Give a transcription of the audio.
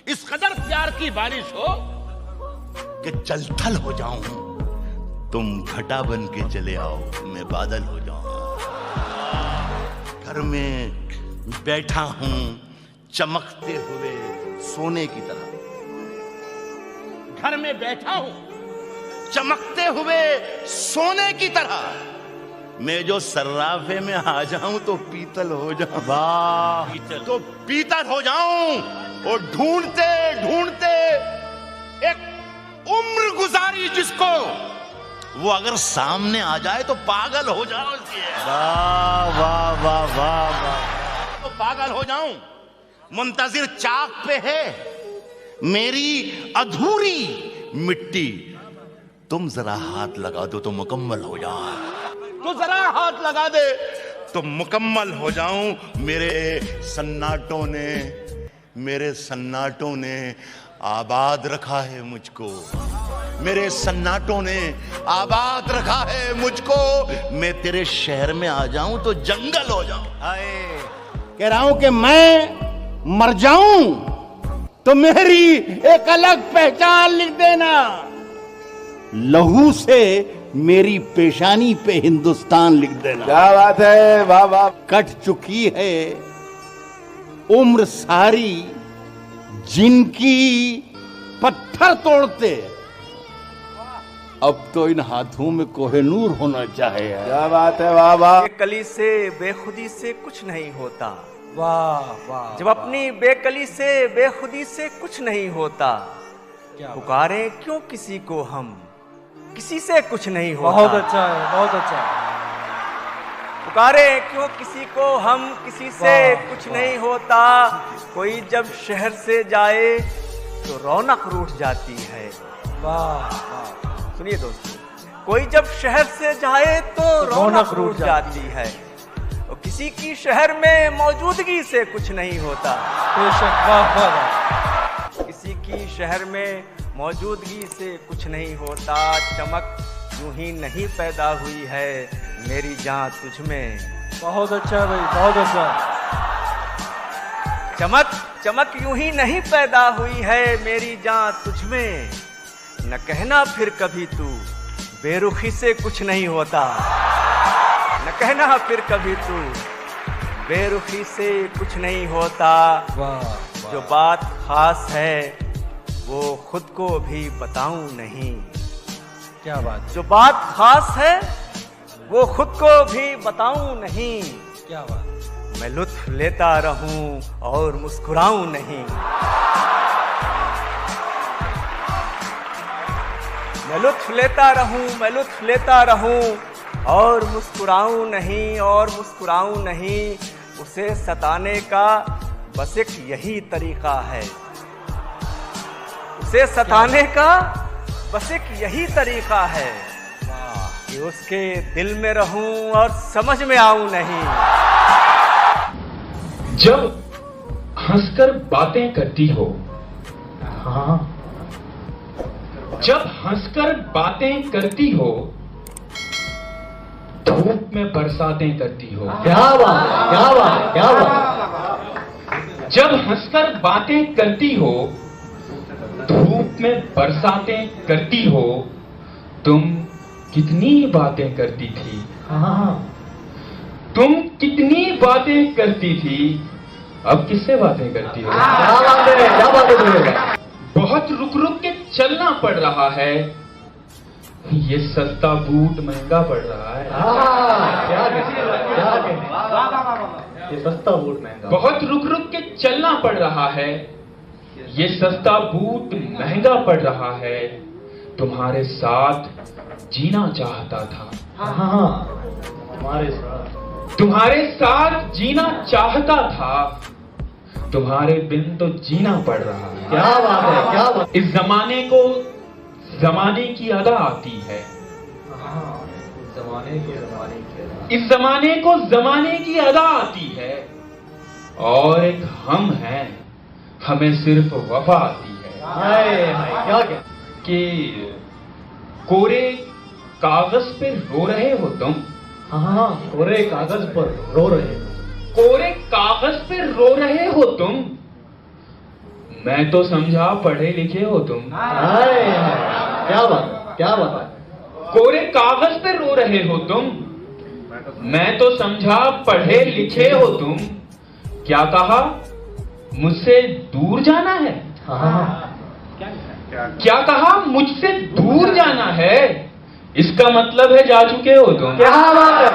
इस कदर प्यार की बारिश हो कि जलथल हो जाऊं, तुम घटा बन के चले आओ, मैं बादल हो जाऊं। घर में बैठा हूं चमकते हुए सोने की तरह, घर में बैठा हूं चमकते हुए सोने की तरह। मैं जो सर्राफे में आ जाऊं तो पीतल हो जाऊं। वाह, तो पीतल हो जाऊं और ढूंढते ढूंढते एक उम्र गुजारी जिसको, वो अगर सामने आ जाए तो पागल हो जाओ। वाह वाह वाह वाह वाह, तो पागल हो जाऊं। मुंतजिर चाक पे है मेरी अधूरी मिट्टी, तुम जरा हाथ लगा दो तो मुकम्मल हो जाऊं। तो जरा हाथ लगा दे तो मुकम्मल हो जाऊं। मेरे सन्नाटों ने आबाद रखा है मुझको, मेरे सन्नाटों ने आबाद रखा है मुझको। मैं तेरे शहर में आ जाऊं तो जंगल हो जाऊं। कह रहा हूं कि मैं मर जाऊं तो मेरी एक अलग पहचान लिख देना। लहू से मेरी पेशानी पे हिंदुस्तान लिख देना। क्या बात है, वाह वाह। कट चुकी है उम्र सारी जिनकी पत्थर तोड़ते, अब तो इन हाथों में कोहिनूर होना चाहिए। क्या बात है, वाह वाह। बेकली से बेखुदी से कुछ नहीं होता। वाह वाह। जब अपनी बेकली से बेखुदी से कुछ नहीं होता, पुकारे क्यों किसी को हम, किसी से कुछ नहीं होता। बहुत अच्छा है, बहुत अच्छा है। पुकारे क्यों किसी को हम, किसी से कुछ नहीं होता। कोई जब शहर से जाए तो रौनक रूठ जाती है। वाह वाह। सुनिए दोस्तों, कोई जब शहर से जाए तो रौनक रूठ जाती है, और किसी की शहर में मौजूदगी से कुछ नहीं होता। बेशक, वाह वाह वाह। किसी की शहर में मौजूदगी से कुछ नहीं होता। चमक यूं ही नहीं पैदा हुई है मेरी जान तुझ में। बहुत अच्छा है भाई, बहुत अच्छा। चमक यूं ही नहीं पैदा हुई है मेरी जान तुझ में। न कहना फिर कभी तू बेरुखी से कुछ नहीं होता। न कहना फिर कभी तू बेरुखी से कुछ नहीं होता। वाह। जो बात खास है वो खुद को भी बताऊं नहीं। क्या बात। जो बात खास है वो खुद को भी बताऊं नहीं। क्या बात। मैं लुत्फ लेता रहूं और मुस्कुराऊं नहीं। मैं लुत्फ लेता रहूं और मुस्कुराऊं नहीं, और मुस्कुराऊं नहीं। उसे सताने का बस एक यही तरीका है। उसे सताने का बस एक यही तरीका है कि उसके दिल में रहूं और समझ में आऊं नहीं। जब हंसकर बातें करती हो, हाँ, जब हंसकर बातें करती हो, धूप में बरसातें करती हो। क्या बात है, क्या बात है, क्या बात। जब हंसकर बातें करती हो, धूप में बरसातें करती हो, तुम कितनी बातें करती थी। हाँ, तुम कितनी बातें करती थी, अब किससे बातें करती हो। क्या बात है, क्या बात है। बहुत रुक रुक के चलना पड़ रहा है, ये सस्ता बूट महंगा पड़ रहा है। क्या ये सस्ता बूट महंगा। बहुत रुक रुक के चलना पड़ रहा है, ये सस्ता बूट महंगा पड़ रहा है। तुम्हारे साथ जीना चाहता था। हाँ, तुम्हारे साथ जीना चाहता था, तुम्हारे बिन तो जीना पड़ रहा है। क्या बात है, क्या बात। इस जमाने को जमाने की अदा आती है। इस जमाने को जमाने की अदा आती है, और एक हम हैं, हमें सिर्फ वफा आती है। क्या कि कोरे कागज पे रो रहे हो तुम। हाँ, कोरे कागज पर रो रहे हो। कोरे कागज पे रो रहे हो तुम, मैं तो समझा पढ़े लिखे हो तुम। क्या बात, क्या बात। कोरे कागज पे रो रहे हो तुम। मैं तो समझा पढ़े लिखे हो तुम। क्या कहा, मुझसे दूर जाना है? क्या कहा, मुझसे दूर जाना है? इसका मतलब है जा चुके हो तुम। क्या बात है।